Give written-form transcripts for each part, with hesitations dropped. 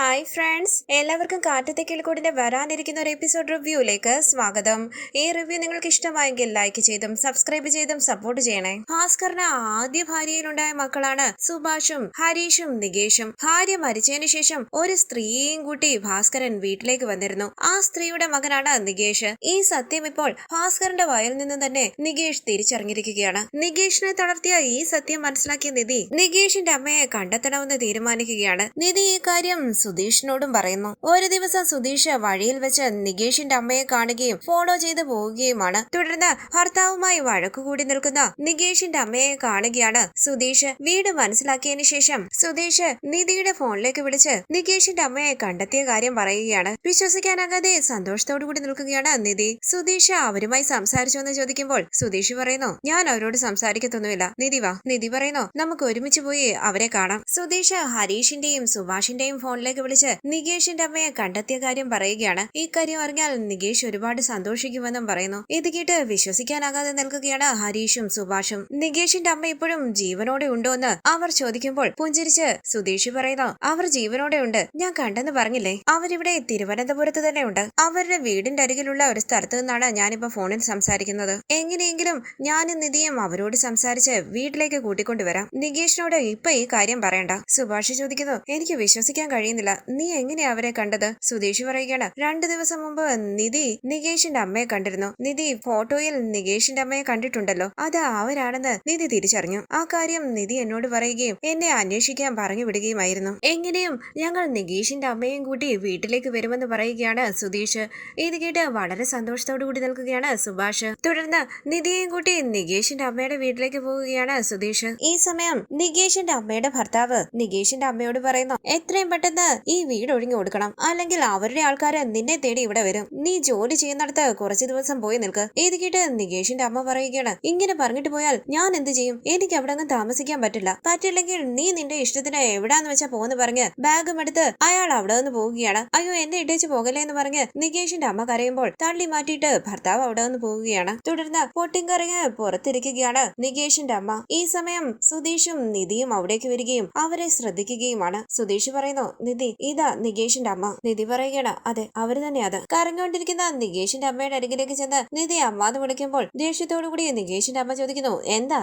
Hi friends, എല്ലാവർക്കും കാറ്റത്തെ കിളിക്കൂടിന്റെ വരാനിരിക്കുന്ന ഒരു എപ്പിസോഡ് റിവ്യൂയിലേക്ക് സ്വാഗതം. ഈ റിവ്യൂ നിങ്ങൾക്ക് ഇഷ്ടമായെങ്കിൽ ലൈക്ക് ചെയ്തും സബ്സ്ക്രൈബ് ചെയ്തും സപ്പോർട്ട് ചെയ്യണേ. ഭാസ്കറിന് ആദ്യ ഭാര്യയിലുണ്ടായ മക്കളാണ് സുഭാഷും ഹരീഷും നികേഷും. ഭാര്യ മരിച്ചതിനു ശേഷം ഒരു സ്ത്രീയെയും കൂട്ടി ഭാസ്കരൻ വീട്ടിലേക്ക് വന്നിരുന്നു. ആ സ്ത്രീയുടെ മകനാണ് നികേഷ്. ഈ സത്യം ഇപ്പോൾ ഭാസ്കറിന്റെ വായിൽ നിന്നും തന്നെ നികേഷ് തിരിച്ചറിഞ്ഞിരിക്കുകയാണ്. നികേഷിനെ തളർത്തിയ ഈ സത്യം മനസ്സിലാക്കിയ നിധി നികേഷിന്റെ അമ്മയെ കണ്ടെത്തണമെന്ന് തീരുമാനിക്കുകയാണ്. നിധി ഈ കാര്യം സുധീഷിനോടും പറയുന്നു. ഒരു ദിവസം സുധീഷ് വഴിയിൽ വെച്ച് നികേഷിന്റെ അമ്മയെ കാണുകയും ഫോളോ ചെയ്ത് പോവുകയുമാണ്. തുടർന്ന് ഭർത്താവുമായി വഴക്കുകൂടി നിൽക്കുന്ന നികേഷിന്റെ അമ്മയെ കാണുകയാണ് സുധീഷ്. വീട് മനസ്സിലാക്കിയതിനു ശേഷം സുധീഷ് നിധിയുടെ ഫോണിലേക്ക് വിളിച്ച് നികേഷിന്റെ അമ്മയെ കണ്ടെത്തിയ കാര്യം പറയുകയാണ്. വിശ്വസിക്കാനാകാതെ സന്തോഷത്തോടു കൂടി നിൽക്കുകയാണ് നിധി. സുധീഷ് അവരുമായി സംസാരിച്ചോ എന്ന് ചോദിക്കുമ്പോൾ സുധീഷ് പറയുന്നു, ഞാൻ അവരോട് സംസാരിക്കത്തൊന്നുമില്ല, നിധി വാ. നിധി പറയുന്നു, നമുക്ക് ഒരുമിച്ച് പോയി അവരെ കാണാം. സുധീഷ് ഹരീഷിന്റെയും സുഭാഷിന്റെയും ഫോണിലേക്ക് വിളിച്ച് നികേഷിന്റെ അമ്മയെ കണ്ടെത്തിയ കാര്യം പറയുകയാണ്. ഈ കാര്യം അറിഞ്ഞാൽ നികേഷ് ഒരുപാട് സന്തോഷിക്കുമെന്നും പറയുന്നു. ഇത് കേട്ട് വിശ്വസിക്കാനാകാതെ നിൽക്കുകയാണ് ഹരീഷും സുഭാഷും. നികേഷിന്റെ അമ്മ ഇപ്പോഴും ജീവനോടെ ഉണ്ടോ എന്ന് അവർ ചോദിക്കുമ്പോൾ പുഞ്ചിരിച്ച് സുധീഷ് പറയുന്നു, അവർ ജീവനോടെ ഉണ്ട്, ഞാൻ കണ്ടെന്ന് പറഞ്ഞില്ലേ, അവരിവിടെ തിരുവനന്തപുരത്ത് തന്നെ ഉണ്ട്. അവരുടെ വീടിന്റെ അരികിലുള്ള ഒരു സ്ഥലത്ത് നിന്നാണ് ഞാനിപ്പോ ഫോണിൽ സംസാരിക്കുന്നത്. എങ്ങനെയെങ്കിലും ഞാനും നിധിയും അവരോട് സംസാരിച്ച് വീട്ടിലേക്ക് കൂട്ടിക്കൊണ്ടുവരാം. നികേഷിനോട് ഇപ്പൊ ഈ കാര്യം പറയണ്ട. സുഭാഷ് ചോദിക്കുന്നു, എനിക്ക് വിശ്വസിക്കാൻ കഴിയുന്നില്ല, നീ എങ്ങനെയാ അവരെ കണ്ടത്? സുധീഷ് പറയുകയാണ്, 2 ദിവസം മുമ്പ് നിധി നികേഷിന്റെ അമ്മയെ കണ്ടിരുന്നു. നിധി ഫോട്ടോയിൽ നികേഷിന്റെ അമ്മയെ കണ്ടിട്ടുണ്ടല്ലോ, അത് അവരാണെന്ന് നിധി തിരിച്ചറിഞ്ഞു. ആ കാര്യം നിധി എന്നോട് പറയുകയും എന്നെ അന്വേഷിക്കാൻ പറഞ്ഞു വിടുകയുമായിരുന്നു. എങ്ങനെയും ഞങ്ങൾ നികേഷിന്റെ അമ്മയും കൂട്ടി വീട്ടിലേക്ക് വരുമെന്ന് പറയുകയാണ് സുധീഷ്. ഇത് കേട്ട് വളരെ സന്തോഷത്തോടു കൂടി നിൽക്കുകയാണ് സുഭാഷ്. തുടർന്ന് നിധിയെയും കൂട്ടി നികേഷിന്റെ അമ്മയുടെ വീട്ടിലേക്ക് പോവുകയാണ് സുധീഷ്. ഈ സമയം നികേഷിന്റെ അമ്മയുടെ ഭർത്താവ് നികേഷിന്റെ അമ്മയോട് പറയുന്നു, എത്രയും പെട്ടെന്ന് ഈ വീട് ഒഴിഞ്ഞു കൊടുക്കണം, അല്ലെങ്കിൽ അവരുടെ ആൾക്കാര് നിന്നെ തേടി ഇവിടെ വരും. നീ ജോലി ചെയ്യുന്നിടത്ത് കുറച്ചു ദിവസം പോയി നിൽക്ക്. ഇത് കേട്ട് നികേഷിന്റെ അമ്മ പറയുകയാണ്, ഇങ്ങനെ പറഞ്ഞിട്ട് പോയാൽ ഞാൻ എന്ത് ചെയ്യും? എനിക്ക് അവിടെ അങ്ങ് താമസിക്കാൻ പറ്റില്ലെങ്കിൽ നീ നിന്റെ ഇഷ്ടത്തിന് എവിടാന്ന് വെച്ചാ പോന്ന് പറഞ്ഞ് ബാഗും എടുത്ത് അയാൾ അവിടെ നിന്ന് പോവുകയാണ്. അയ്യോ, എന്നെ ഇട്ടേച്ച് പോകല്ലേ എന്ന് പറഞ്ഞ് നികേഷിന്റെ അമ്മ കരയുമ്പോൾ തള്ളി മാറ്റിയിട്ട് ഭർത്താവ് അവിടെ നിന്ന് പോവുകയാണ്. തുടർന്ന് പൊട്ടിങ്കറിഞ്ഞ് പുറത്തിരിക്കുകയാണ് നികേഷിന്റെ അമ്മ. ഈ സമയം സുധീഷും നിധിയും അവിടേക്ക് വരികയും അവരെ ശ്രദ്ധിക്കുകയുമാണ്. സുധീഷ് പറയുന്നു, നിധി, ഇതാ നികേഷിന്റെ അമ്മ. നിധി പറയുകയാണ്, അതെ, അവര് തന്നെ. അത് കരഞ്ഞുകൊണ്ടിരിക്കുന്ന നികേഷിന്റെ അമ്മയുടെ അരികിലേക്ക് ചെന്ന് നിധി അമ്മാന്ന് വിളിക്കുമ്പോൾ ദേഷ്യത്തോടു കൂടി നികേഷിന്റെ അമ്മ ചോദിക്കുന്നു, എന്താ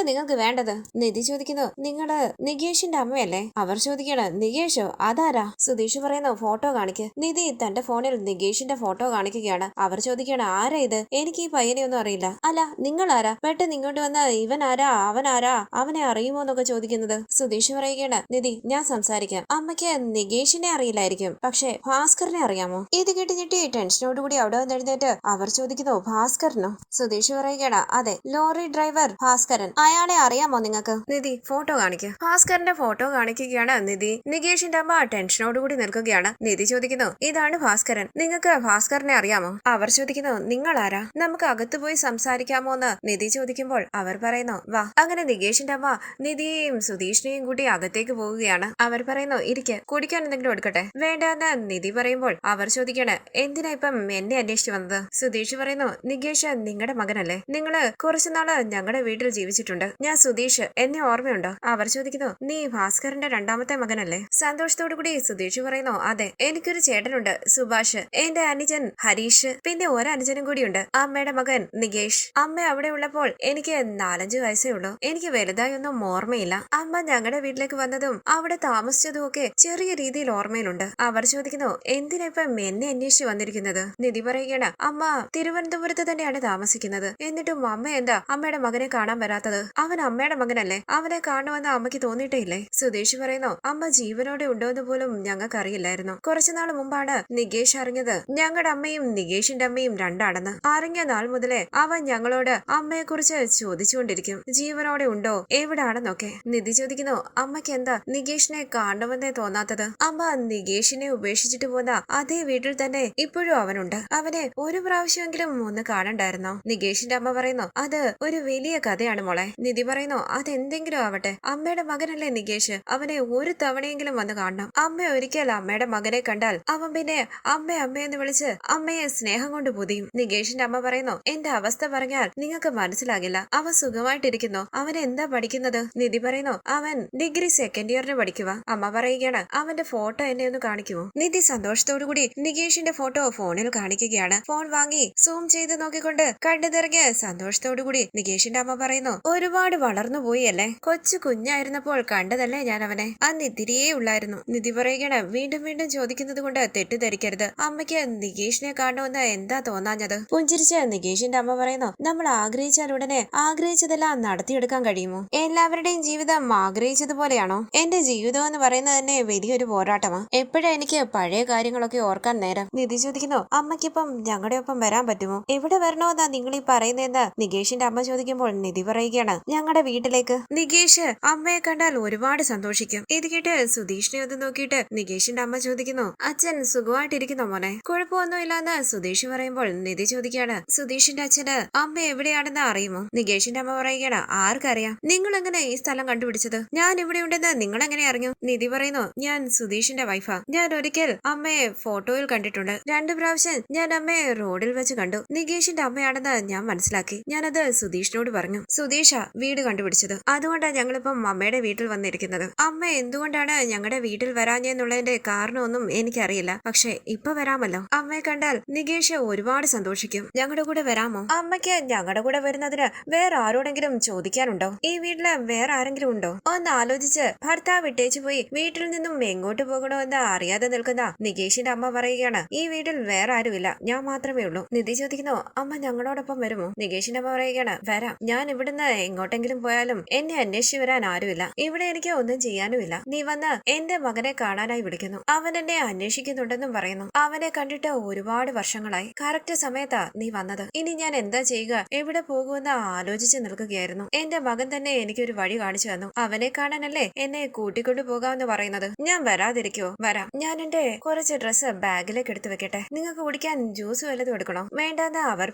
നിങ്ങൾക്ക് വേണ്ടത്? നിധി ചോദിക്കുന്നു, നിങ്ങള് നികേഷിന്റെ അമ്മയല്ലേ? അവർ ചോദിക്കാണ്, നികേഷോ? അതാരാ? സുധീഷ് പറയുന്നു, ഫോട്ടോ കാണിക്ക്. നിധി തന്റെ ഫോണിൽ നികേഷിന്റെ ഫോട്ടോ കാണിക്കുകയാണ്. അവർ ചോദിക്കാണ്, ആരാ ഇത്? എനിക്ക് ഈ പയ്യനെ ഒന്നും അറിയില്ല. അല്ല, നിങ്ങൾ ആരാ? പെട്ടെന്ന് ഇങ്ങോട്ട് വന്ന ഇവൻ ആരാ, അവൻ ആരാ, അവനെ അറിയുമോ എന്നൊക്കെ ചോദിക്കുന്നത്. സുധീഷ് പറയുകയാണ്, നിധി, ഞാൻ സംസാരിക്കാം. അമ്മയ്ക്ക് നികേഷിനെ അറിയില്ലായിരിക്കും, പക്ഷെ ഭാസ്കറിനെ അറിയാമോ? ഇത് കേട്ട് ഞെട്ടി ടെൻഷനോടുകൂടി അവിടെ നിന്ന് എഴുന്നേറ്റ് അവർ ചോദിക്കുന്നു, ഭാസ്കറിനോ? സുധീഷ് പറയുകയാണ്, അതെ, ലോറി ഡ്രൈവർ ഭാസ്കരൻ. അയാളെ അറിയാമോ നിങ്ങൾക്ക്? നിധി, ഫോട്ടോ കാണിക്കുക. ഭാസ്കറിന്റെ ഫോട്ടോ കാണിക്കുകയാണ് നിധി. നികേഷിന്റെ അമ്മ ടെൻഷനോടുകൂടി നിൽക്കുകയാണ്. നിധി ചോദിക്കുന്നു, ഇതാണ് ഭാസ്കരൻ, നിങ്ങൾക്ക് ഭാസ്കറിനെ അറിയാമോ? അവർ ചോദിക്കുന്നു, നിങ്ങൾ ആരാ? നമുക്ക് അകത്ത് പോയി സംസാരിക്കാമോ എന്ന് നിധി ചോദിക്കുമ്പോൾ അവർ പറയുന്നു, വാ. അങ്ങനെ നികേഷിന്റെ അമ്മ നിധിയെയും സുധീഷിനെയും കൂട്ടി അകത്തേക്ക് പോവുകയാണ്. അവർ പറയുന്നു, ഇരിക്ക്, കുടിക്കാൻ എന്തെങ്കിലും എടുക്കട്ടെ? വേണ്ടെന്ന് നിധി പറയുമ്പോൾ അവർ ചോദിക്കാണ്, എന്തിനാ ഇപ്പം എന്നെ അന്വേഷിച്ചു വന്നത്? സുധീഷ് പറയുന്നു, നികേഷ് നിങ്ങളുടെ മകനല്ലേ? നിങ്ങള് കുറച്ചുനാള് ഞങ്ങളുടെ വീട്ടിൽ ജീവിച്ചിട്ടുണ്ട്. ഞാൻ സുധീഷ്, എന്നെ ഓർമ്മയുണ്ടോ? അവർ ചോദിക്കുന്നു, നീ ഭാസ്കറിന്റെ 2ാമത്തെ മകനല്ലേ? സന്തോഷത്തോടു കൂടി സുധീഷ് പറയുന്നു, അതെ, എനിക്കൊരു ചേട്ടനുണ്ട്, സുഭാഷ്, എന്റെ അനുജൻ ഹരീഷ്, പിന്നെ ഒരനുജനും കൂടിയുണ്ട്, അമ്മയുടെ മകൻ നികേഷ്. അമ്മ അവിടെ ഉള്ളപ്പോൾ എനിക്ക് 4-5 വയസ്സേ ഉള്ളൂ. എനിക്ക് വലുതായി ഒന്നും ഓർമ്മയില്ല. അമ്മ ഞങ്ങളുടെ വീട്ടിലേക്ക് വന്നതും അവിടെ താമസിച്ചതും ഒക്കെ ചെറിയ രീതിയിൽ ഓർമ്മയിലുണ്ട്. അവർ ചോദിക്കുന്നു, എന്തിനാ ഇപ്പം എന്നെ അന്വേഷിച്ച് വന്നിരിക്കുന്നത്? നിധി പറയുകയാണ്, അമ്മ തിരുവനന്തപുരത്ത് തന്നെയാണ് താമസിക്കുന്നത്. എന്നിട്ടും അമ്മ എന്താ അമ്മയുടെ മകനെ കാണാൻ വരാത്തത്? അവൻ അമ്മയുടെ മകനല്ലേ? അവനെ കാണുമെന്ന് അമ്മയ്ക്ക് തോന്നിയിട്ടേ ഇല്ലേ? സുധീഷ് പറയുന്നു, അമ്മ ജീവനോടെ ഉണ്ടോ എന്ന് പോലും ഞങ്ങൾക്ക് അറിയില്ലായിരുന്നു. കുറച്ചുനാൾ മുമ്പാണ് നികേഷ് അറിഞ്ഞത് ഞങ്ങളുടെ അമ്മയും നികേഷിന്റെ അമ്മയും രണ്ടാണെന്ന്. അറിഞ്ഞ നാൾ മുതലേ അവൻ ഞങ്ങളോട് അമ്മയെ കുറിച്ച് ചോദിച്ചുകൊണ്ടിരിക്കും, ജീവനോടെ ഉണ്ടോ, എവിടാണെന്നൊക്കെ. നിധി ചോദിക്കുന്നു, അമ്മയ്ക്ക് എന്താ നികേഷിനെ കാണണമെന്നേ തോന്നാത്തത്? അമ്മ നികേഷിനെ ഉപേക്ഷിച്ചിട്ട് പോന്ന അതേ വീട്ടിൽ തന്നെ ഇപ്പോഴും അവനുണ്ട്. അവനെ ഒരു പ്രാവശ്യമെങ്കിലും ഒന്ന് കാണണ്ടായിരുന്നോ? നികേഷിന്റെ അമ്മ പറയുന്നു, അത് ഒരു വലിയ കഥയാണ് മോളെ. നിധി പറയുന്നു, അതെന്തെങ്കിലും ആവട്ടെ, അമ്മയുടെ മകനല്ലേ നികേഷ്, അവനെ ഒരു തവണയെങ്കിലും വന്ന് കാണണം. അമ്മ ഒരിക്കൽ അമ്മയുടെ മകനെ കണ്ടാൽ അവൻ പിന്നെ അമ്മയെന്ന് വിളിച്ച് അമ്മയെ സ്നേഹം കൊണ്ട് പൊതിയും. നികേഷിന്റെ അമ്മ പറയുന്നു, എന്റെ അവസ്ഥ പറഞ്ഞാൽ നിങ്ങൾക്ക് മനസ്സിലാകില്ല. അവൻ സുഖമായിട്ടിരിക്കുന്നു. അവൻ എന്താ പഠിക്കുന്നത്? നിധി പറയുന്നു, അവൻ ഡിഗ്രി 2nd ഇയറിന് പഠിക്കുക. അമ്മ പറയുകയാണ്, അവന്റെ ഫോട്ടോ എന്നെ ഒന്ന് കാണിക്കുമോ? നിധി സന്തോഷത്തോടു കൂടി നികേഷിന്റെ ഫോട്ടോ ഫോണിൽ കാണിക്കുകയാണ്. ഫോൺ വാങ്ങി സൂം ചെയ്ത് നോക്കിക്കൊണ്ട് കണ്ടു നിറങ്ങിയ സന്തോഷത്തോടു കൂടി നികേഷിന്റെ അമ്മ പറയുന്നു, ഒരുപാട് വളർന്നു പോയി അല്ലേ? കൊച്ചു കുഞ്ഞായിരുന്നപ്പോൾ കണ്ടതല്ലേ ഞാൻ അവനെ, അന്ന് ഇത്തിരിയേ ഉള്ളായിരുന്നു. നിധി പറയുകയാണ്, വീണ്ടും വീണ്ടും ചോദിക്കുന്നത് കൊണ്ട് തെറ്റിദ്ധരിക്കരുത്. അമ്മയ്ക്ക് നികേഷിനെ കാണുമെന്ന് എന്താ തോന്നാഞ്ഞത്? പുഞ്ചിരിച്ച് നികേഷിന്റെ അമ്മ പറയുന്നു, നമ്മൾ ആഗ്രഹിച്ചാൽ ഉടനെ ആഗ്രഹിച്ചതെല്ലാം നടത്തിയെടുക്കാൻ കഴിയുമോ? എല്ലാവരുടെയും ജീവിതം ആഗ്രഹിച്ചതുപോലെയാണോ? എന്റെ ജീവിതം എന്ന് പറയുന്നത് തന്നെ വലിയൊരു പോരാട്ടമാ. എപ്പോഴാ എനിക്ക് പഴയ കാര്യങ്ങളൊക്കെ ഓർക്കാൻ നേരം? നിധി ചോദിക്കുന്നു, അമ്മയ്ക്കിപ്പം ഞങ്ങളുടെ ഒപ്പം വരാൻ പറ്റുമോ? എവിടെ വരണോന്നാ നിങ്ങൾ ഈ പറയുന്നതെന്ന് നികേഷിന്റെ അമ്മ ചോദിക്കുമ്പോൾ നിധി പറയുകയാണ്, ഞങ്ങളുടെ വീട്ടിലേക്ക്. നികേഷ് അമ്മയെ കണ്ടാൽ ഒരുപാട് സന്തോഷിക്കും. ഇത് കേട്ട് സുധീഷിനെ ഒന്ന് നോക്കിയിട്ട് നികേഷിന്റെ അമ്മ ചോദിക്കുന്നു, അച്ഛൻ സുഖമായിട്ടിരിക്കുന്നോ മോനെ? കുഴപ്പമൊന്നുമില്ലാന്ന് സുധീഷ് പറയുമ്പോൾ നിധി ചോദിക്കുകയാണ്, സുധീഷിന്റെ അച്ഛന് അമ്മ എവിടെയാണെന്ന് അറിയുമോ? നികേഷിന്റെ അമ്മ പറയുകയാണ്, ആർക്കറിയാം? നിങ്ങൾ എങ്ങനെ ഈ സ്ഥലം കണ്ടുപിടിച്ചത്? ഞാൻ ഇവിടെ ഉണ്ടെന്ന് നിങ്ങൾ എങ്ങനെ അറിഞ്ഞു? നിധി പറയുന്നു, ഞാൻ സുധീഷിന്റെ വൈഫാ. ഞാൻ ഒരിക്കൽ അമ്മയെ ഫോട്ടോയിൽ കണ്ടിട്ടുണ്ട്. 2 പ്രാവശ്യം ഞാൻ അമ്മയെ റോഡിൽ വെച്ച് കണ്ടു. നികേഷിന്റെ അമ്മയാണെന്ന് ഞാൻ മനസ്സിലാക്കി. ഞാനത് സുധീഷിനോട് പറഞ്ഞു. സുധീഷ വീട് കണ്ടുപിടിച്ചത്. അതുകൊണ്ടാണ് ഞങ്ങളിപ്പം അമ്മയുടെ വീട്ടിൽ വന്നിരിക്കുന്നത്. അമ്മ എന്തുകൊണ്ടാണ് ഞങ്ങളുടെ വീട്ടിൽ വരാഞ്ഞെന്നുള്ളതിന്റെ കാരണമൊന്നും എനിക്കറിയില്ല. പക്ഷെ ഇപ്പൊ വരാമല്ലോ. അമ്മയെ കണ്ടാൽ നികേഷ് ഒരുപാട് സന്തോഷിക്കും. ഞങ്ങളുടെ കൂടെ വരാമോ? അമ്മയ്ക്ക് ഞങ്ങളുടെ കൂടെ വരുന്നതിന് വേറെ ആരോടെങ്കിലും ചോദിക്കാനുണ്ടോ? ഈ വീട്ടില് വേറെ ആരെങ്കിലും ഉണ്ടോ? ഒന്ന് ആലോചിച്ച് ഭർത്താവ് വിട്ടേച്ചു പോയി വീട്ടിൽ നിന്നും എങ്ങോട്ട് പോകണോ എന്ന് അറിയാതെ നിൽക്കുന്ന നികേഷിന്റെ അമ്മ പറയുകയാണ്, ഈ വീട്ടിൽ വേറെ ആരുമില്ല, ഞാൻ മാത്രമേ ഉള്ളൂ. നിധി ചോദിക്കുന്നു, അമ്മ ഞങ്ങളോടൊപ്പം വരുമോ? നികേഷിന്റെ അമ്മ പറയുകയാണ്, വരാം. ഞാൻ ഇവിടുന്ന് എങ്ങോട്ടെങ്കിലും പോയാലും എന്നെ അന്വേഷിച്ചു വരാൻ ആരുമില്ല. ഇവിടെ എനിക്ക് ഒന്നും ചെയ്യാനുമില്ല. നീ വന്ന് എന്റെ മകനെ കാണാനായി വിളിക്കുന്നു. അവൻ എന്നെ അന്വേഷിക്കുന്നുണ്ടെന്നും പറയുന്നു. അവനെ കണ്ടിട്ട് ഒരുപാട് വർഷങ്ങളായി. കറക്റ്റ് സമയത്താ നീ വന്നത്. ഇനി ഞാൻ എന്താ ചെയ്യുക, എവിടെ പോകുമെന്ന് ആലോചിച്ച് നിൽക്കുകയായിരുന്നു. എന്റെ മകൻ തന്നെ എനിക്കൊരു വഴി കാണിച്ചു തന്നു. അവനെ കാണാനല്ലേ എന്നെ കൂട്ടിക്കൊണ്ടു പോകാമെന്ന് പറയുന്നത്. ഞാൻ വരാതിരിക്കോ? വരാം. ഞാൻ എന്റെ കുറച്ച് ഡ്രസ്സ് ബാഗിലേക്ക് എടുത്തു വെക്കട്ടെ. നിങ്ങൾക്ക് കുടിക്കാൻ ജ്യൂസ് വല്ലതും എടുക്കണോ? വേണ്ടെന്ന് അവർ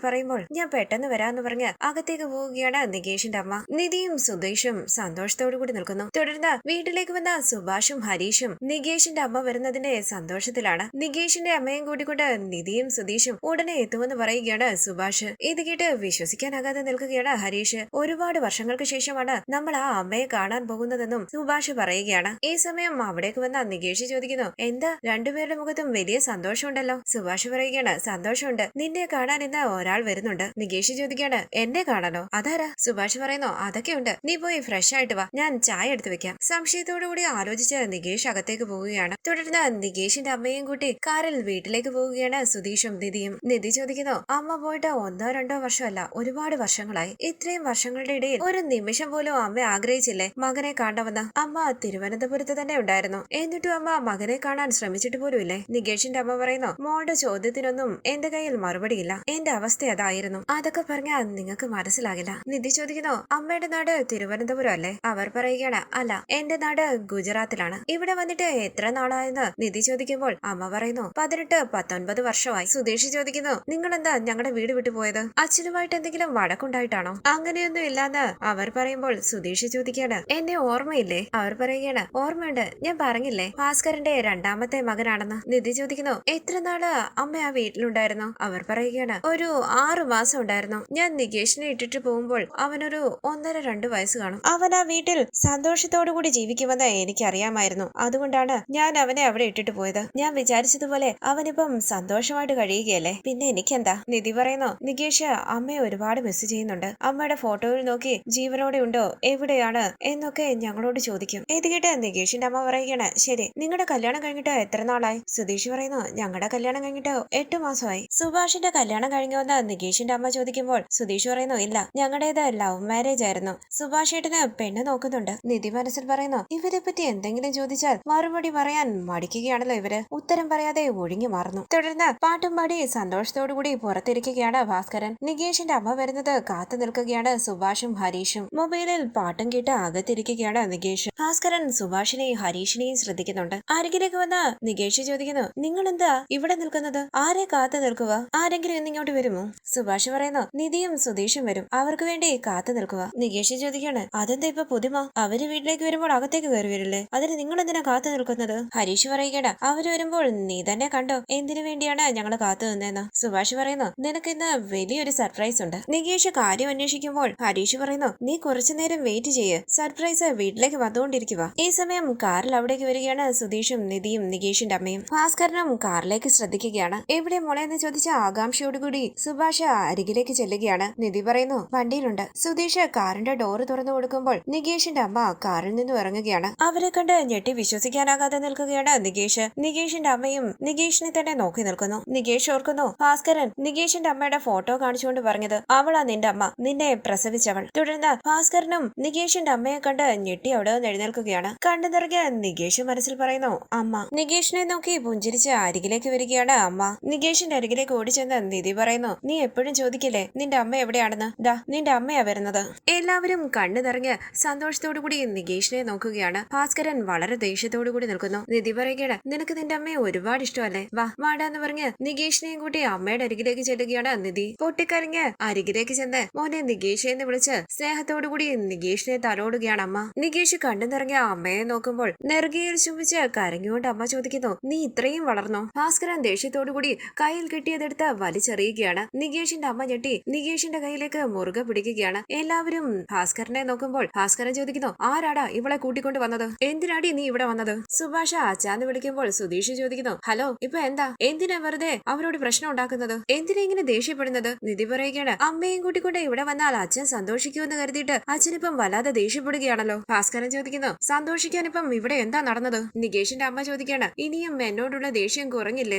പറയുമ്പോൾ ഞാൻ പെട്ടെന്ന് വരാന്ന് പറഞ്ഞ് അകത്തേക്ക് പോവുകയാണ് നികേഷിന്റെ അമ്മ. നിധിയും സുധീഷും സന്തോഷത്തോടു കൂടി നിൽക്കുന്നു. തുടർന്ന് വീട്ടിലേക്ക് വന്ന സുഭാഷും ഹരീഷും നികേഷിന്റെ അമ്മ വരുന്നതിന്റെ സന്തോഷത്തിലാണ്. നികേഷിന്റെ അമ്മയും കൂട്ടിക്കൊണ്ട് നിധിയും സുധീഷും ഉടനെ എത്തുമെന്ന് പറയുകയാണ് സുഭാഷ്. ഇത് കേട്ട് വിശ്വസിക്കാനാകാതെ നിൽക്കുകയാണ് ഹരീഷ്. ഒരുപാട് വർഷങ്ങൾക്ക് ശേഷമാണ് നമ്മൾ ആ അമ്മയെ കാണാൻ പോകുന്നതെന്നും സുഭാഷ് പറയുകയാണ്. ഈ സമയം അവിടേക്ക് വന്ന നികേഷ് ചോദിക്കുന്നു, എന്താ രണ്ടുപേരുടെ മുഖത്തും വലിയ സന്തോഷമുണ്ടല്ലോ? സുഭാഷ് പറയുകയാണ്, സന്തോഷമുണ്ട്. നിന്നെ കാണാൻ ഇന്ന് ഒരാൾ വരുന്നുണ്ട്. നികേഷ് ചോദിക്കുകയാണ്, എന്നെ കാണാനോ? അതാരാ? സുഭാഷ് പറയുന്നു, അതൊക്കെ ഉണ്ട്. നീ പോയി ഫ്രഷ് ആയിട്ട് വാ, ഞാൻ ചായ എടുത്തു വെക്കാം. സംശയത്തോടു കൂടി ആലോചിച്ച് നികേഷ് അകത്തേക്ക് പോവുകയാണ്. തുടർന്ന് നികേഷിന്റെ അമ്മയും കൂട്ടി കാറിൽ വീട്ടിലേക്ക് പോവുകയാണ് സുധീഷും നിധിയും. നിധി ചോദിക്കുന്നു, അമ്മ പോയിട്ട് 1-2 വർഷമല്ല, ഒരുപാട് വർഷങ്ങളായി. ഇത്രയും വർഷങ്ങളുടെ ഇടയിൽ ഒരു നിമിഷം പോലും അമ്മ ആഗ്രഹിച്ചില്ലേ മകനെ കാണണമെന്ന്? അമ്മ തിരുവനന്തപുരത്ത് തന്നെ ഉണ്ടായിരുന്നു. എന്നിട്ടും അമ്മ മകനെ കാണാൻ ശ്രമിച്ചിട്ട് പോലുമില്ലേ? നികേഷിന്റെ അമ്മ പറയുന്നു, മോളുടെ ചോദ്യത്തിനൊന്നും എന്റെ കയ്യിൽ മറുപടിയില്ല. എന്റെ അവസ്ഥ അതായിരുന്നു. അതൊക്കെ പറഞ്ഞാൽ നിങ്ങൾക്ക് മനസ്സിലാകില്ല. നിധി ചോദിക്കുന്നു, അമ്മയുടെ നാട് തിരുവനന്തപുരം അല്ലേ? അവർ പറയുകയാണ്, അല്ല, എന്റെ നാട് ഗുജറാത്തിലാണ്. ഇവിടെ വന്നിട്ട് എത്ര നാളായെന്ന് നിധി ചോദിക്കുമ്പോൾ അമ്മ പറയുന്നു, 18-19 വർഷമായി. സുധീഷ് ചോദിക്കുന്നു, നിങ്ങൾ എന്താ ഞങ്ങളുടെ വീട് വിട്ടു പോയത്? അച്ഛനുമായിട്ട് എന്തെങ്കിലും വഴക്കുണ്ടായിട്ടാണോ? അങ്ങനെയൊന്നും ഇല്ലാന്ന് അവർ പറയുമ്പോൾ സുധീഷ് ചോദിക്കുകയാണ്, എന്നെ ഓർമ്മയില്ലേ? അവർ പറയുകയാണ്, ഓർമ്മയുണ്ട്. ഞാൻ പറഞ്ഞില്ലേ ഭാസ്കരന്റെ 2ാമത്തെ മകനാണെന്ന്. നിധി ചോദിക്കുന്നു, എത്ര നാള് അമ്മ ആ വീട്ടിലുണ്ടായിരുന്നു? അവർ പറയുകയാണ്, ഒരു 6 മാസം ഉണ്ടായിരുന്നു. ഞാൻ നികേഷിനെ ഇട്ടിട്ട് പോകുമ്പോൾ അവനൊരു 1.5-2 വയസ്സ് കാണും. അവൻ ആ വീട്ടിൽ സന്തോഷത്തോടു കൂടി ജീവിക്കുമെന്ന് എനിക്കറിയാമായിരുന്നു. അതുകൊണ്ടാണ് ഞാൻ അവനെ അവിടെ ഇട്ടിട്ട് പോയത്. ഞാൻ വിചാരിച്ചതുപോലെ അവനിപ്പം സന്തോഷമായിട്ട് കഴിയുകയല്ലേ, പിന്നെ എനിക്കെന്താ? നിധി പറയുന്നു, നികേഷ് അമ്മയെ ഒരുപാട് മിസ് ചെയ്യുന്നുണ്ട്. അമ്മയുടെ ഫോട്ടോയിൽ നോക്കി ജീവനോടെ ഉണ്ടോ, എവിടെയാണ് എന്നൊക്കെ ഞങ്ങളോട് ചോദിക്കും. ഇത് കേട്ട് നികേഷിന്റെ അമ്മ പറയുകയാണ്, ശരി, നിങ്ങളുടെ കല്യാണം കഴിഞ്ഞിട്ട് എത്ര നാളായി? സുധീഷ് പറയുന്നു, ഞങ്ങളുടെ കല്യാണം കഴിഞ്ഞിട്ട് 8 മാസമായി. സുഭാഷിന്റെ കല്യാണം കഴിഞ്ഞുവെന്ന് നികേഷിന്റെ അമ്മ ചോദിക്കുമ്പോൾ സുധീഷ് പറയുന്നു, ഇല്ല, ഞങ്ങളുടേത് ലവ് മാരേജ് ആയിരുന്നു. സുഭാഷ് ഏട്ടന് പെണ്ണ് നോക്കുന്നുണ്ട്. നിധി മനസ്സിൽ പറയുന്നു, ഇവരെ പറ്റി എന്തെങ്കിലും ചോദിച്ചാൽ മറുപടി പറയാൻ മടിക്കുകയാണല്ലോ ഇവര്. ഉത്തരം പറയാതെ ഒഴിഞ്ഞു മാറുന്നു. തുടർന്ന് പാട്ടും പാടി സന്തോഷത്തോടു കൂടി പുറത്തിരിക്കുകയാണ് ഭാസ്കരൻ. നികേഷിന്റെ അമ്മ വരുന്നത് കാത്തു നിൽക്കുകയാണ് സുഭാഷും ഹരീഷും. മൊബൈലിൽ പാട്ടും കേട്ട് അകത്തിരിക്കുകയാണ് നികേഷ്. ഭാസ്കരൻ സുഭാഷിനെയും ഹരീഷിനെയും ശ്രദ്ധിക്കുന്നുണ്ട്. അരികിലേക്ക് വന്ന നികേഷ് ചോദിക്കുന്നു, നിങ്ങൾ എന്താ ഇവിടെ നിൽക്കുന്നത്? ആരെ കാത്തു നിൽക്കുക? ആരെങ്കിലും ഇന്നിങ്ങോട്ട് വരുമോ? സുഭാഷ് പറയുന്നു, നിധിയും സുധീഷും വരും, അവർക്ക് വേണ്ടി കാത്തു നിൽക്കുക. നികേഷ് ചോദിക്കാണ്, അതെന്താ ഇപ്പൊ പുതുമ? അവര് വീട്ടിലേക്ക് വരുമ്പോൾ അകത്തേക്ക് കയറി വരില്ലേ, അതിന് നിങ്ങൾ എന്തിനാ കാത്തു നിൽക്കുന്നത്? ഹരീഷ് പറയുകയാണ്, അവര് വരുമ്പോൾ നീ തന്നെ കണ്ടോ എന്തിനു വേണ്ടിയാണ് ഞങ്ങൾ കാത്തു നിന്നതെന്ന്. സുഭാഷ് പറയുന്നു, നിനക്ക് ഇന്ന് വലിയൊരു സർപ്രൈസ് ഉണ്ട്. നികേഷ് കാര്യം അന്വേഷിക്കുമ്പോൾ ഹരീഷ് പറയുന്നു, നീ കുറച്ചു നേരം വെയിറ്റ് ചെയ്യ്, സർപ്രൈസ് വീട്ടിലേക്ക് വന്നുകൊണ്ടിരിക്കുക. ഈ സമയം കാറിൽ അവിടേക്ക് വരികയാണ് നിൽക്കുകയാണ് സുധീഷും നിധിയും നികേഷിന്റെ അമ്മയും. ഭാസ്കരനും കാറിലേക്ക് ശ്രദ്ധിക്കുകയാണ്. എവിടെ മോളെ എന്ന് ചോദിച്ച ആകാംക്ഷയോടുകൂടി സുഭാഷ് അരികിലേക്ക് ചെല്ലുകയാണ്. നിധി പറയുന്നു വണ്ടിയിലുണ്ട്. സുധീഷ് കാറിന്റെ ഡോറ് തുറന്നു കൊടുക്കുമ്പോൾ നികേഷിന്റെ അമ്മ കാറിൽ നിന്നും ഇറങ്ങുകയാണ്. അവരെ കണ്ട് ഞെട്ടി വിശ്വസിക്കാനാകാതെ നിൽക്കുകയാണ് നികേഷ്. നികേഷിന്റെ അമ്മയും നികേഷിനെ തന്നെ നോക്കി നിൽക്കുന്നു. നികേഷ് ഓർക്കുന്നു ഭാസ്കരൻ നികേഷിന്റെ അമ്മയുടെ ഫോട്ടോ കാണിച്ചുകൊണ്ട് പറഞ്ഞത് അവളാ നിന്റെ അമ്മ, നിന്നെ പ്രസവിച്ചവൾ. തുടർന്ന് ഭാസ്കരനും നികേഷിന്റെ അമ്മയെ കണ്ട് ഞെട്ടി അവിടെ നിന്ന് എഴുന്നേൽക്കുകയാണ്. കണ്ടു നിറങ്ങിയ നികേഷ് മനസ്സിൽ പറയുന്നു അമ്മ. നികേഷിനെ നോക്കി പുഞ്ചിരിച്ച് അരികിലേക്ക് വരികയാണ് അമ്മ. നികേഷിന്റെ അരികിലേക്ക് ഓടിച്ചെന്ന് നിധി പറയുന്നു നീ എപ്പോഴും ചോദിക്കില്ലേ നിന്റെ അമ്മ എവിടെയാണെന്ന്, ദാ നിന്റെ അമ്മയാ വരുന്നത്. എല്ലാവരും കണ്ണു നിറഞ്ഞ് സന്തോഷത്തോടുകൂടി നികേഷിനെ നോക്കുകയാണ്. ഭാസ്കരൻ വളരെ ദേഷ്യത്തോടുകൂടി നിൽക്കുന്നു. നിധി പറയുകയാണ് നിനക്ക് നിന്റെ അമ്മയെ ഒരുപാട് ഇഷ്ടമല്ലേ, വാ വാടാന്ന് പറഞ്ഞ് നികേഷിനെയും കൂട്ടി അമ്മയുടെ അരികിലേക്ക് ചെല്ലുകയാണ് നിധി. പൊട്ടിക്കരഞ്ഞ് അരികിലേക്ക് ചെന്ന് മോനെ നികേഷ് എന്ന് വിളിച്ച് സ്നേഹത്തോടുകൂടി നികേഷിനെ തലോടുകയാണ് അമ്മ. നികേഷ് കണ്ടു നിറങ്ങിയ അമ്മയെ നോക്കുമ്പോൾ നെറുകയിൽ ചുംബിച്ച് കരഞ്ഞുകൊണ്ട് അമ്മ ചോദിക്കുന്നു നീ ഇത്രയും വളർന്നോ. ഭാസ്കരൻ ദേഷ്യത്തോടുകൂടി കയ്യിൽ കിട്ടിയതെടുത്ത് വലിച്ചെറിയുകയാണ്. നികേഷിന്റെ അമ്മ ഞെട്ടി നികേഷിന്റെ കയ്യിലേക്ക് മുറുകെ പിടിക്കുകയാണ്. എല്ലാവരും ഭാസ്കരനെ നോക്കുമ്പോൾ ഭാസ്കരൻ ചോദിക്കുന്നു ആരാടാ ഇവളെ കൂട്ടിക്കൊണ്ട് വന്നത്, എന്തിനാടി നീ ഇവിടെ വന്നത്. സുഭാഷ അച്ചാന്ന് വിളിക്കുമ്പോൾ സുധീഷ് ചോദിക്കുന്നു ഹലോ ഇപ്പൊ എന്താ, എന്തിനാ വെറുതെ അവരോട് പ്രശ്നം ഉണ്ടാക്കുന്നത്, എന്തിനാ ഇങ്ങനെ ദേഷ്യപ്പെടുന്നത്. നിധി പറയുകയാണ് അമ്മയും കൂട്ടിക്കൊണ്ട് ഇവിടെ വന്നാൽ അച്ഛൻ സന്തോഷിക്കുമെന്ന് കരുതിയിട്ട് അച്ഛനിപ്പം വല്ലാതെ ദേഷ്യപ്പെടുകയാണല്ലോ. ഭാസ്കരൻ ചോദിക്കുന്നു സന്തോഷിക്കാനിപ്പം ഇവിടെ എന്താ നടന്നത്. നികേഷിന്റെ അമ്മ ചോദിക്കുകയാണ് ഇനിയും എന്നോടുള്ള ദേഷ്യം കുറഞ്ഞില്ലേ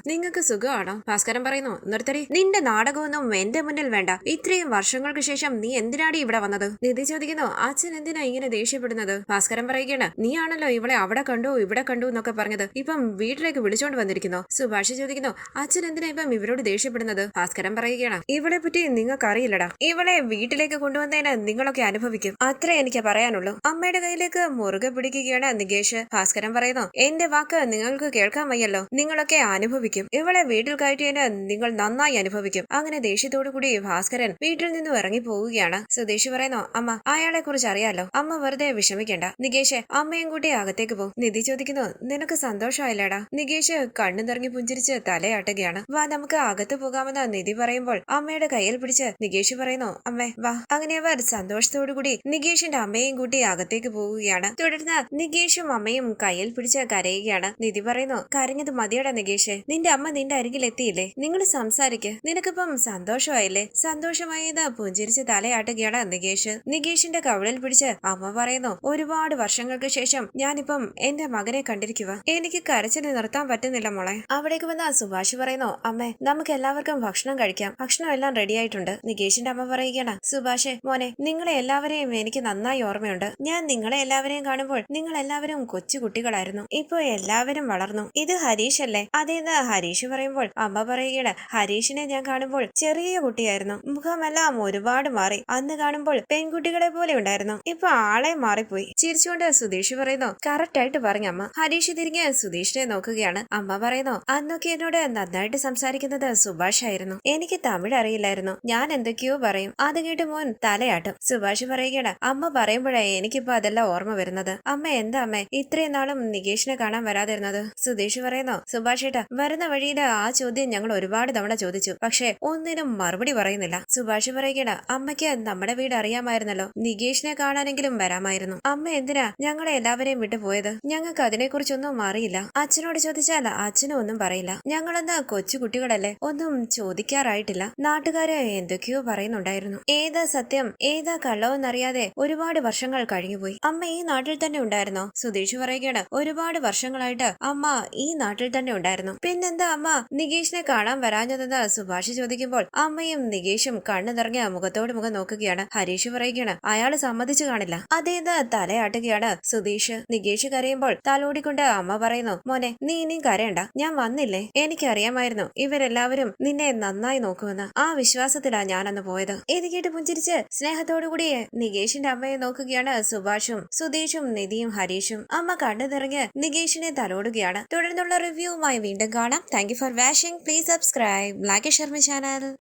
നിങ്ങൾക്ക് സുഖമാണോ. ഭാസ്കരൻ പറയുന്നു നിർത്തടി, നിന്റെ നാടകമൊന്നും എന്റെ മുന്നിൽ വേണ്ട. ഇത്രയും വർഷങ്ങൾക്ക് ശേഷം നീ എന്തിനാടി ഇവിടെ വന്നത്. നിധി ചോദിക്കുന്നു അച്ഛൻ എന്തിനാ ഇങ്ങനെ ദേഷ്യപ്പെടുന്നത്. ഭാസ്കരൻ പറയുകയാണ് നീ ആണല്ലോ ഇവളെ അവിടെ കണ്ടു ഇവിടെ കണ്ടു എന്നൊക്കെ പറഞ്ഞത്, ഇപ്പം വീട്ടിലേക്ക് വിളിച്ചോണ്ട് വന്നിരിക്കുന്നു. സുഭാഷ് ചോദിക്കുന്നു അച്ഛൻ എന്തിനാ ഇപ്പം ഇവരോട് ദേഷ്യപ്പെടുന്നത്. ഭാസ്കരൻ പറയുകയാണ് ഇവളെ പറ്റി നിങ്ങൾക്ക് അറിയില്ലടാ, ഇവളെ വീട്ടിലേക്ക് കൊണ്ടുവന്നതിന് നിങ്ങളൊക്കെ അനുഭവിക്കും, അത്രേ എനിക്ക് പറയാനുള്ളൂ. അമ്മയുടെ കയ്യിലേക്ക് മുറുകെ പിടിക്കുകയാണ് നികേഷ്. ഭാസ്കരൻ പറയുന്നു എന്റെ വാക്ക് നിങ്ങൾക്ക് കേൾക്കാൻ വയ്യല്ലോ, നിങ്ങളൊക്കെ അനുഭവിക്കും, ഇവളെ വീട്ടിൽ കയറ്റിയതിന് നിങ്ങൾ നന്നായി അനുഭവിക്കും. അങ്ങനെ ദേഷ്യത്തോടുകൂടി ഭാസ്കരൻ വീട്ടിൽ നിന്നും ഇറങ്ങി പോവുകയാണ്. സുധീഷ് പറയുന്നു അമ്മ അയാളെ കുറിച്ച് അറിയാലോ, അമ്മ വെറുതെ വിഷമിക്കണ്ട. നികേഷ് അമ്മയും കൂട്ടി അകത്തേക്ക് പോകും. നിധി ചോദിക്കുന്നു നിനക്ക് സന്തോഷമായില്ലേടാ. നികേഷ് കണ്ണു നിറങ്ങി പുഞ്ചിരിച്ച് തലയാട്ടുകയാണ്. വാ നമുക്ക് അകത്ത് പോകാമെന്ന് നിധി പറയുമ്പോൾ അമ്മയുടെ കയ്യിൽ പിടിച്ച് നികേഷ് പറയുന്നു അമ്മേ വാ. അങ്ങനെ അവർ സന്തോഷത്തോടുകൂടി നികേഷിന്റെ അമ്മയും കൂട്ടി അകത്തേക്ക് പോവുകയാണ്. തുടർന്ന് നികേഷും അമ്മയും കയ്യിൽ പിടിച്ച് കരയുകയാണ്. നിധി പറയുന്നു കരഞ്ഞത് മതിയടാ നികേഷ്, നിന്റെ അമ്മ നിന്റെ അരികിൽ എത്തിയില്ലേ, നിങ്ങൾ സംസാരിക്ക്, നിനക്കിപ്പം സന്തോഷമായില്ലേ. സന്തോഷമായത് പുഞ്ചിരിച്ച് തലയാട്ടുകയാണ് നികേഷ്. നികേഷിന്റെ കവിളിൽ പിടിച്ച് അമ്മ പറയുന്നു ഒരുപാട് വർഷങ്ങൾക്ക് ശേഷം ഞാനിപ്പം എന്റെ മകനെ കണ്ടിരിക്കുക, എനിക്ക് കരച്ചിൽ നിർത്താൻ പറ്റുന്നില്ല മോളെ. അവിടേക്ക് വന്ന സുഭാഷ് പറയുന്നു അമ്മേ നമുക്ക് എല്ലാവർക്കും ഭക്ഷണം കഴിക്കാം, ഭക്ഷണം എല്ലാം റെഡി ആയിട്ടുണ്ട്. നികേഷിന്റെ അമ്മ പറയുകയാണ് സുഭാഷ് മോനെ നിങ്ങളെ എല്ലാവരെയും എനിക്ക് നന്നായി ഓർമ്മയുണ്ട്, ഞാൻ നിങ്ങളെ എല്ലാവരെയും കാണുമ്പോൾ നിങ്ങൾ എല്ലാവരും കൊച്ചു കുട്ടികളായിരുന്നു, ഇപ്പൊ എല്ലാവരും വളർന്നു. ഇത് ഹരീഷ് അല്ലേ. അതേന്ന് ഹരീഷ് പറയുമ്പോൾ അമ്മ പറയുകയാണ് ഹരീഷിനെ ഞാൻ കാണുമ്പോൾ ചെറിയ കുട്ടിയായിരുന്നു, മുഖമെല്ലാം ഒരുപാട് മാറി, അന്ന് കാണുമ്പോൾ പെൺകുട്ടികളെ പോലെ ഉണ്ടായിരുന്നു, ഇപ്പൊ ആളെ മാറിപ്പോയി. ചിരിച്ചുകൊണ്ട് സുധീഷ് പറയുന്നു കറക്റ്റ് ആയിട്ട് പറഞ്ഞു അമ്മ. ഹരീഷ് തിരിഞ്ഞ് സുധീഷിനെ നോക്കുകയാണ്. അമ്മ പറയുന്നു അന്നൊക്കെ എന്നോട് നന്നായിട്ട് സംസാരിക്കുന്നത് സുഭാഷ് ആയിരുന്നു, എനിക്ക് തമിഴ് അറിയില്ലായിരുന്നു, ഞാൻ എന്തൊക്കെയോ പറയും, അത് കേട്ട് മോൻ തലയാട്ടും. സുഭാഷ് പറയുകയാണ് അമ്മ പറയുമ്പോഴേ എനിക്കിപ്പോ അതെല്ലാം ഓർമ്മ വരുന്നത്. അമ്മ എന്താ അമ്മേ ഇത്രയും നാളും നികേഷിനെ കാണാൻ വരാതിരുന്നത്. സുധീഷ് പറയുന്നു സുഭാഷ് ഏട്ടാ വരുന്ന വഴിയിൽ ആ ചോദ്യം ഞങ്ങൾ ഒരുപാട് തവണ ചോദിച്ചു, പക്ഷെ ഒന്നിനും മറുപടി പറയുന്നില്ല. സുഭാഷ് പറയുകയാണ് അമ്മയ്ക്ക് നമ്മുടെ വീട് അറിയാമായിരുന്നല്ലോ, നികേഷിനെ കാണാനെങ്കിലും വരാമായിരുന്നു, അമ്മ എന്തിനാ ഞങ്ങളെ എല്ലാവരെയും വിട്ടുപോയത്. ഞങ്ങൾക്ക് അതിനെക്കുറിച്ചൊന്നും അറിയില്ല, അച്ഛനോട് ചോദിച്ചാൽ അച്ഛനും ഒന്നും പറയില്ല, ഞങ്ങളെന്ന് കൊച്ചു കുട്ടികളല്ലേ, ഒന്നും ചോദിക്കാറായിട്ടില്ല. നാട്ടുകാര് എന്തൊക്കെയോ പറയുന്നുണ്ടായിരുന്നു, ഏതാ സത്യം ഏതാ കള്ളവെന്നറിയാതെ ഒരുപാട് വർഷങ്ങൾ കഴിഞ്ഞുപോയി. അമ്മ ഈ നാട്ടിൽ തന്നെ ഉണ്ടായിരുന്നോ. സുധീഷ് പറയുകയാണ് ഒരുപാട് വർഷങ്ങളായിട്ട് അമ്മ ഈ നാട്ടിൽ തന്നെ ഉണ്ടായിരുന്നു, പിന്നെന്താ അമ്മ നികേഷിനെ കാണാൻ വരാഞ്ഞതെന്ന് സുഭാഷ് ചോദിക്കുമ്പോൾ അമ്മയും നികേഷും കണ്ണു നിറഞ്ഞ മുഖത്തോട് മുഖം നോക്കുകയാണ്. ഹരീഷ് പറയുകയാണ് അയാള് സമ്മതിച്ചു കാണില്ല. അതേന്ന് തലയാട്ടുകയാണ് സുധീഷ്. നികേഷ് കരയുമ്പോൾ തലോടിക്കൊണ്ട് അമ്മ പറയുന്നു മോനെ നീ ഇനിയും കരയണ്ട, ഞാൻ വന്നില്ലേ, എനിക്കറിയാമായിരുന്നു ഇവരെല്ലാവരും നിന്നെ നന്നായി നോക്കുമെന്ന്, ആ വിശ്വാസത്തിലാ ഞാനന്ന് പോയത്. ഇത് കേട്ട് പുഞ്ചിരിച്ച് സ്നേഹത്തോടുകൂടി നികേഷിന്റെ അമ്മയെ നോക്കുകയാണ് സുഭാഷും സുധീഷും നിധിയും ഹരീഷും. അമ്മ കണ്ണു നിറഞ്ഞ് നികേഷിനെ തലോടുകയാണ്. തുടർന്നുള്ള റിവ്യൂവുമായി വീണ്ടും കാണാം. Thank you for watching. Please subscribe, like, share my channel.